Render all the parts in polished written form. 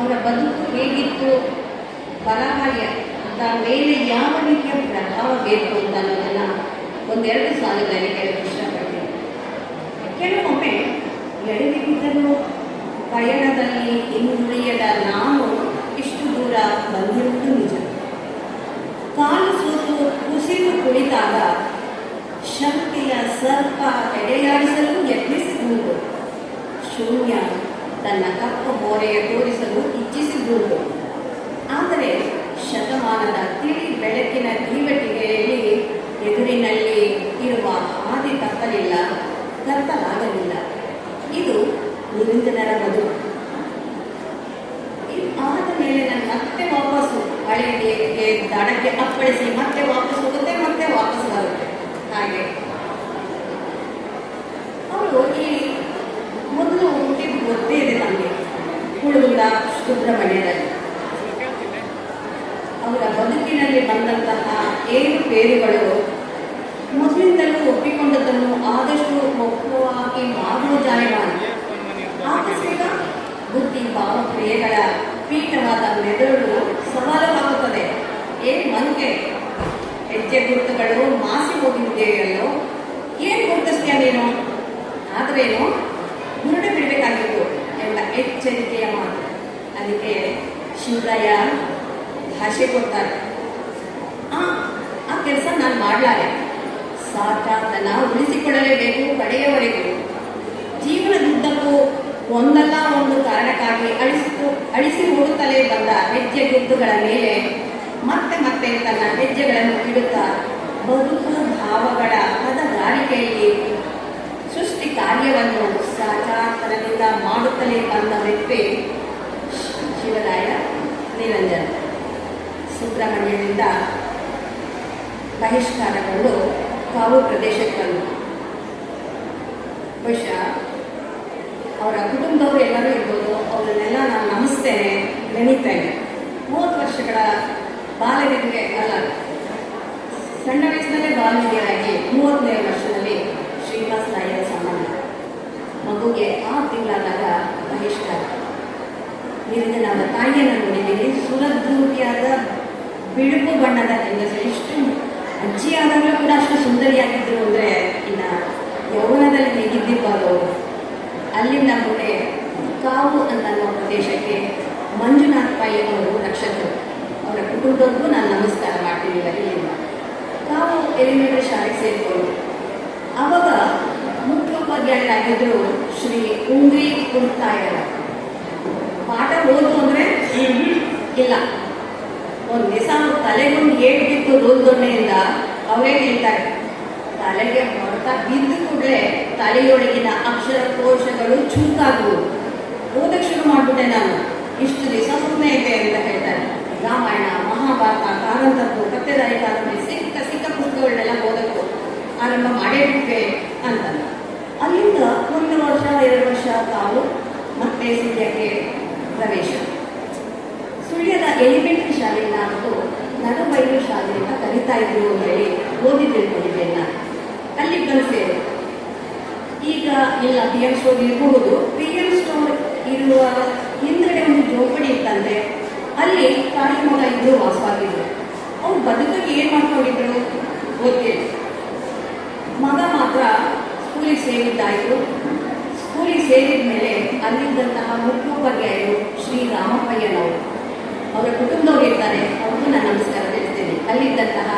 ಅವರ ಬದುಕು ಹೇಗಿತ್ತು, ಬರಹಾರ್ಯ ಅಂತ ಮೇಲೆ ಯಾವ ರೀತಿಯ ಪ್ರಭಾವ ಬೇಕು ಅಂತ ಅನ್ನೋದನ್ನು ಒಂದೆರಡು ಸಾಲುಗಳಲ್ಲಿ ಹೇಳಕ್ಕೆ ಇಷ್ಟಪಡ್ತೀನಿ. ಕೆಲವೊಮ್ಮೆ ಎಡವಿದ್ದರೂ ಪಯಣದಲ್ಲಿ ಹಿಂದುಳಿಯದ ನಾನು ಇಷ್ಟು ದೂರ ಬಂದಿರುವುದು ನಿಜ. ಕಾಲು ಸೋತು ಕುಸಿದು ಕುಳಿತಾಗ ಶಕ್ತಿಯ ಸರ್ಪ ಎಡೆಯಾಡಿಸಲು ಯತ್ನಿಸಿದುದು, ಶೂನ್ಯ ತನ್ನ ಕಪ್ಪ ಮೋರೆಯ ತೋರಿಸಲು ಇಚ್ಛಿಸಿದುದು. ಆದರೆ ಶತಮಾನದ ತಿಳಿ ಬೆಳಕಿನ ದೀವಟಿಗೆಯಲ್ಲಿ ಎದುರಿನಲ್ಲಿ ಇರುವ ಹಾದಿ ತಪ್ಪಲಿಲ್ಲ, ತಪ್ಪಲಾಗಲಿಲ್ಲ. ಇದು ನಿರಂಜನರ ಬದುಕು. ಆದ ಮೇಲೆ ನಾನು ಮತ್ತೆ ವಾಪಸ್ಸು ಹಳೆಯದಿಗೆ ದಡಕ್ಕೆ ಅಪ್ಪಳಿಸಿ ಮತ್ತೆ ವಾಪಸ್ ಹೋಗುತ್ತೆ, ಮತ್ತೆ ವಾಪಸ್ ಬರುತ್ತೆ. ಹಾಗೆ ಅವರು ಈ ಮೊದಲು ಹುಟ್ಟಿದ್ದು ಗೊತ್ತೇ ಇದೆ ನಮಗೆ, ಹುಡುಗ ಸುಬ್ರಹ್ಮಣ್ಯದಲ್ಲಿ. ಅವರ ಬದುಕಿನಲ್ಲಿ ಬಂದಂತಹ ಏರುಪೇರುಗಳು ಮೊದಲಿಂದಲೂ ಒಪ್ಪಿಕೊಂಡದನ್ನು ಆದಷ್ಟು ಒಪ್ಪುವಾಗಿ ಮಾಡುವ ಜಾಯಮಾನ. ಆಕಸ್ಮಿಕ ಬುದ್ಧಿ ಭಾವಕ್ರಿಯೆಗಳ ಪೀಠವಾದ ಮೆದುಳು ಸವಾಲವಾಗುತ್ತದೆ. ಮನುಗೆ ಹೆಜ್ಜೆ ಗುರುತುಗಳು ಮಾಸಿ ಹೋಗಿದ್ದೇಯಲ್ಲೋ, ಏನು ಗುರುತಿಸ್ತೀಯ ನೀನು, ಆದ್ರೇನು ಮುರುಡೆ ಬಿಡಬೇಕಾಗಿತ್ತು ಎಂಬ ಎಚ್ಚರಿಕೆಯ ಮಾತು. ಅದಕ್ಕೆ ಶಿವರಾಯ ಭಾಷೆ ಕೊಡ್ತಾರೆ, ಆ ಕೆಲಸ ನಾನು ಮಾಡಲಾರೆ, ಸಾಕಾತನ ಉಳಿಸಿಕೊಳ್ಳಲೇಬೇಕು ಕಡೆಯವರೆಗೂ. ಜೀವನದುದ್ದಕ್ಕೂ ಒಂದಲ್ಲ ಒಂದು ಕಾರಣಕ್ಕಾಗಿ ಅಳಿಸಿ ಓಡುತ್ತಲೇ ಬಂದ ಹೆಜ್ಜೆ ಗುರುತುಗಳ ಮೇಲೆ ಮತ್ತೆ ಮತ್ತೆ ತನ್ನ ಹೆಜ್ಜೆಗಳನ್ನು ಇಡುತ್ತಾ ಬದುಕು ಭಾವಗಳ ಪದಗಾರಿಕೆಯಲ್ಲಿ ಸೃಷ್ಟಿ ಕಾರ್ಯವನ್ನು ಸಾಚಾತನದಿಂದ ಮಾಡುತ್ತಲೇ ಬಂದ ವ್ಯಕ್ತಿ ಶಿವರಾಯ ನಿರಂಜನ. ಸುಬ್ರಹ್ಮಣ್ಯದಿಂದ ಬಹಿಷ್ಕಾರಗೊಂಡು ಕಾವು ಪ್ರದೇಶಕ್ಕೆ ಬಂದು ಬಹುಶಃ ಅವರ ಕುಟುಂಬದವರು ಎಲ್ಲರೂ ಇರ್ಬೋದು, ಅವರನ್ನೆಲ್ಲ ನಾನು ನಮಿಸ್ತೇನೆ, ನೆನೀತೇನೆ. 30 ವರ್ಷಗಳ ಬಾಲ್ಯವಿದ್ಯೆ ಅಲ್ಲ, ಸಣ್ಣ ವಯಸ್ಸಿನಲ್ಲೇ ಬಾಲ್ಯವಿದ್ಯೆಯಾಗಿ 30ನೇ ವರ್ಷದಲ್ಲಿ ಶ್ರೀನಿವಾಸ ರಾಯರ ಸಂಬಂಧ. ಮಗುಗೆ 6 ತಿಂಗಳಾದಾಗ ಬಹಿಷ್ಕಾರ. ನಿರಂಜನ ಅವರ ತಾಯಿಯನ್ನು ನೋಡಿದ್ದೀನಿ, ಸುರದ್ರೂಪಿಯಾದ ಬಿಳುಪು ಬಣ್ಣದ ಹೆಂಗಸು. ಇಷ್ಟು ಅಜ್ಜಿಯಾದಾಗಲೂ ಕೂಡ ಅಷ್ಟು ಸುಂದರಿಯಾಗಿದ್ದರು ಅಂದರೆ ಇನ್ನು ಯೌವನದಲ್ಲಿ ಹೇಗಿದ್ದಿರ್ಬಾರ್ದು. ಅಲ್ಲಿಂದ ಮುಂದೆ ಕಾವು ಅನ್ನೋ ಪ್ರದೇಶಕ್ಕೆ ಮಂಜುನಾಥ್ ಪೈ ಅವರು ರಕ್ಷಕರು. ಅವರ ಕುಟುಂಬಕ್ಕೂ ನಾನು ನಮಸ್ಕಾರ ಮಾಡ್ತೀನಿ. ಇಲ್ಲಿಂದ ಕಾವು ಎಲಿಮೆಂಟರಿ ಶಾಲೆಗೆ ಸೇರಿಕೊಂಡು ಆವಾಗ ಮುಖ್ಯೋಪಾಧ್ಯಾಯರಾಗಿದ್ದರು ಶ್ರೀ ಉಂಗ್ರಿ ಕುರ್ತಾಯರ. ಪಾಠ ಓದು ಅಂದರೆ ಇಲ್ಲ, ಒಂದು ದಿವಸ ತಲೆಗೊಂದು ಏಟು ಬಿತ್ತು ರೋಲ್ದೊಣ್ಣೆಯಿಂದ ಅವರೇ ಹೇಳ್ತಾರೆ, ತಲೆಗೆ ಹೊರತ ಬಿದ್ದು ಕೂಡಲೇ ತಲೆಯೊಳಗಿನ ಅಕ್ಷರ ಕೋಶಗಳು ಚುರುಕಾಗುವು. ಓದಕ್ಕೆ ಶುರು ಮಾಡಿಬಿಟ್ಟೆ ನಾನು, ಇಷ್ಟು ದಿವಸ ಸುಮ್ಮನೆ ಇದೆ ಅಂತ ಹೇಳ್ತಾರೆ. ರಾಮಾಯಣ, ಮಹಾಭಾರತ, ಕಾರಂತದ್ದು, ಕಥೆದಾರಿ ಕಾದಂಬರಿ, ಸಿಕ್ಕ ಪುಸ್ತಕಗಳನ್ನೆಲ್ಲ ಓದಕ್ಕೂ ಆರಂಭ ಮಾಡೇ ಬಿಟ್ಟೆ ಅಂತ. ಅಲ್ಲಿಂದ 1 ವರ್ಷ 2 ವರ್ಷ ತಾವು ಮತ್ತೆ ಸುಳ್ಯಕ್ಕೆ ಪ್ರವೇಶ. ಸುಳ್ಯದ ಎಲಿಮೆಂಟರಿ ಶಾಲೆಯಿಂದ ಮತ್ತು ನಡುಬೈಲು ಶಾಲೆಯಿಂದ ಕಲಿತಾ ಇದ್ರು ಅಂತ ಹೇಳಿ ಓದಿ ತಿಳ್ಕೊಂಡಿದ್ದೇನೆ ನಾನು. ಅಲ್ಲಿ ಕಲಿಸೇನೆ. ಈಗ ಇಲ್ಲ, PM ಸ್ಟೋರ್ ಇರಬಹುದು. PM ಸ್ಟೋರ್ ಇರುವ ಹಿಂದ್ಗಡೆ ಒಂದು ಜೋಪಡಿ ಇತ್ತಂತೆ, ಅಲ್ಲಿ ತಾಯಿ ಮಗ ಇದ್ರು ವಾಸವಾಗಿದ್ರು. ಅವ್ರು ಬದುಕಿಗೆ ಏನು ಮಾಡ್ಕೊಂಡಿದ್ರು ಗೊತ್ತಿಲ್ಲ. ಮಗ ಮಾತ್ರ ಸ್ಕೂಲಿಗೆ ಸೇರಿದ್ದಾಯಿತು. ಸ್ಕೂಲಿಗೆ ಸೇರಿದ ಮೇಲೆ ಅಲ್ಲಿದ್ದಂತಹ ಮುಖ್ಯೋಪಾಧ್ಯಾಯರು ಶ್ರೀ ರಾಮಪ್ಪಯ್ಯನವರು, ಅವರ ಕುಟುಂಬದವರು ಇರ್ತಾರೆ, ಅವ್ರಿಗೂ ನಾನು ನಮಸ್ಕಾರ ತಿಳಿಸ್ತೇನೆ. ಅಲ್ಲಿದ್ದಂತಹ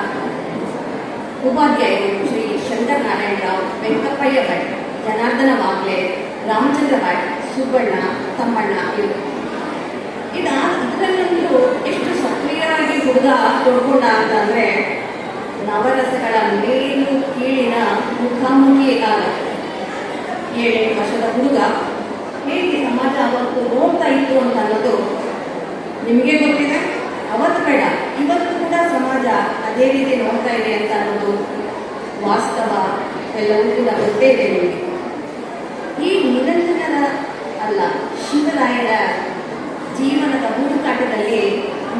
ಉಪಾಧ್ಯಾಯರು ಶ್ರೀ ಶಂಕರ ನಾರಾಯಣ ರಾವ್, ವೆಂಕಪ್ಪಯ್ಯ ಭಟ್, ಜನಾರ್ದನ ವಾಗ್ಲೆ, ರಾಮಚಂದ್ರ ಭಟ್, ಸುಬ್ಬಣ್ಣ, ತಮ್ಮಣ್ಣ ಇವರು. ಇದರಲ್ಲಂತೂ ಎಷ್ಟು ಸಕ್ರಿಯವಾಗಿ ಹುಡುಗ ತೊಡ್ಕೊಂಡ ಅಂತಂದರೆ, ನವರಸಗಳ ಮೇಲು ಕೀಳಿನ ಮುಖಾಮುಖಿ ಆದ 7 ವರ್ಷದ ಹುಡುಗ ಹೇಗೆ ಸಮಾಜ ಅವತ್ತು ನೋಡ್ತಾ ಇತ್ತು ಅಂತ ಅನ್ನೋದು ನಿಮಗೆ ಗೊತ್ತಿದೆ. ಅವತ್ತು ಬೇಡ, ಇವತ್ತು ಕೂಡ ಸಮಾಜ ಅದೇ ರೀತಿ ನೋಡ್ತಾ ಇದೆ ಅಂತ ಅನ್ನೋದು ವಾಸ್ತವ, ಎಲ್ಲವೂ ಕೂಡ ಗೊತ್ತೇ ಇದೆ ನಿಮಗೆ. ಈ ನಿರಂಜನರ ಅಲ್ಲ, ಶಿವರಾಯರ ಜೀವನದ ಹುಡುಕಾಟದಲ್ಲಿ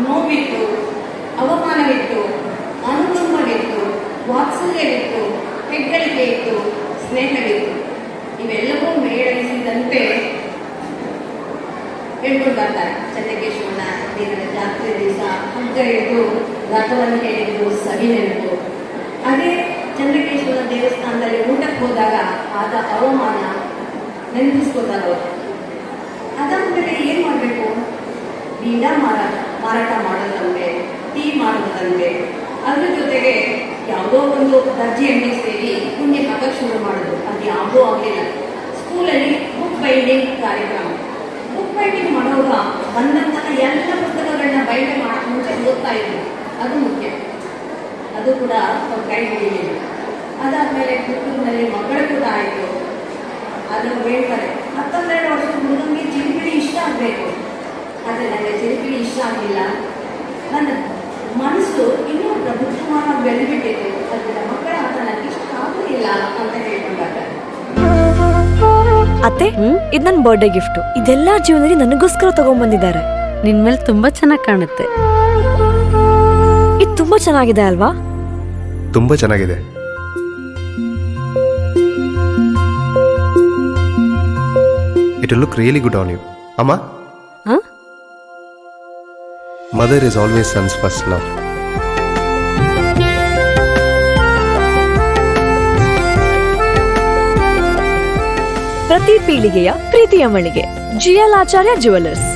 ನೋವಿತ್ತು, ಅವಮಾನವಿತ್ತು, ಅನುಕಂಪವಿತ್ತು, ವಾತ್ಸಲ್ಯವಿತ್ತು, ಹೆಗ್ಗಳಿಕೆ ಇತ್ತು, ಸ್ನೇಹವಿತ್ತು. ಇವೆಲ್ಲವೂ ಮೇಳೈಸಿದಂತೆ ಹೇಳ್ಕೊಂಡು ಬರ್ತಾರೆ. ಚನ್ನಕೇಶವನ ದಿನದ ಜಾತ್ರೆ ದಿವಸ ಹಗ್ಗ ಹಿಡಿದು ರಥವನ್ನು ಹೇಳಿದ್ದು ಸವಿ ನೆನಪು. ಅದೇ ಚಂದ್ರಕೇಶ್ವರ ದೇವಸ್ಥಾನದಲ್ಲಿ ಊಟಕ್ಕೆ ಹೋದಾಗ ಆದ ಅವಮಾನ ನೆನಪಿಸ್ಕೋತಾರೆ ಅವರು. ಅದಾದ್ಮೇಲೆ ಏನು ಮಾಡಬೇಕು? ಬೀಡ ಮಾರಾಟ ಮಾಡೋದಂತೆ, ಟೀ ಮಾಡೋದಂತೆ, ಅದ್ರ ಜೊತೆಗೆ ಯಾವುದೋ ಒಂದು ದರ್ಜಿ ಅಂಗಡಿ ಸೇರಿ ಪುಣ್ಯ ಹಾಕಕ್ಕೆ ಶುರು ಮಾಡೋದು. ಅದು ಯಾವುದೂ ಆಗಲಿಲ್ಲ. ಸ್ಕೂಲಲ್ಲಿ ಬುಕ್ ಬೈಂಡಿಂಗ್ ಕಾರ್ಯಕ್ರಮ. ಬುಕ್ ಬೈಂಡಿಂಗ್ ಮಾಡುವಾಗ ಬಂದಂತಹ ಎಲ್ಲ ಪುಸ್ತಕಗಳನ್ನ ಬೈಂಡಿಂಗ್ ಮಾಡೋಕ್ಕೆ ಮುಂಚೆ ಓದ್ತಾ ಇದ್ರು. ಅದು ಮುಖ್ಯ. ಅದು ಕೂಡ ಅವ್ರ ಕೈ ಹಿಡಿಲಿಲ್ಲ. ಅದಾದಮೇಲೆ ಪುತ್ತೂರಿನಲ್ಲಿ ಮಕ್ಕಳು ಕೂಡ ಆಯಿತು. ಅದನ್ನು ಹೇಳ್ತಾರೆ 12 ವರ್ಷದ ಹುಡುಗನಿಗೆ ಚಿಲಿಪಿಲಿ ಇಷ್ಟ ಆಗಬೇಕು. ಆದರೆ ನನಗೆ ಚಿಲಿಪಿಲಿ ಇಷ್ಟ ಆಗಲಿಲ್ಲ. ನನ್ನ ಮನಸ್ಸು ಇನ್ನೂ ಪ್ರಬುದ್ಧವಾಗಿ ಬೆಳೆದ್ಬಿಟ್ಟಿತ್ತು. ಅದರಿಂದ ಮಕ್ಕಳ ಆಟ ನನಗೆ ಇಷ್ಟ ಆಗೋದಿಲ್ಲ ಅಂತ ಹೇಳ್ಕೊಂಡಾಗ ಅತ್ತೆ, ಇದು ನನ್ನ ಬರ್ಡೇ ಗಿಫ್ಟು. ಇದೆಲ್ಲ ಜೀವನದಲ್ಲಿ ನನಗೋಸ್ಕರ ತಗೊಂಡ್ಬಂದಿದ್ದಾರೆ. ನಿನ್ ಮೇಲೆ ತುಂಬಾ ಚೆನ್ನಾಗಿ ಕಾಣುತ್ತೆ. ಇದು ತುಂಬಾ ಚೆನ್ನಾಗಿದೆ ಅಲ್ವಾ? ತುಂಬಾ ಚೆನ್ನಾಗಿದೆ. It will look really good on you. Amma? Huh? Mother is always son's first love. ಪ್ರತಿ ಪೀಳಿಗೆಯ ಪ್ರೀತಿಯ ಮಳಿಗೆ GL ಆಚಾರ್ಯ ಜ್ಯುವೆಲರ್ಸ್.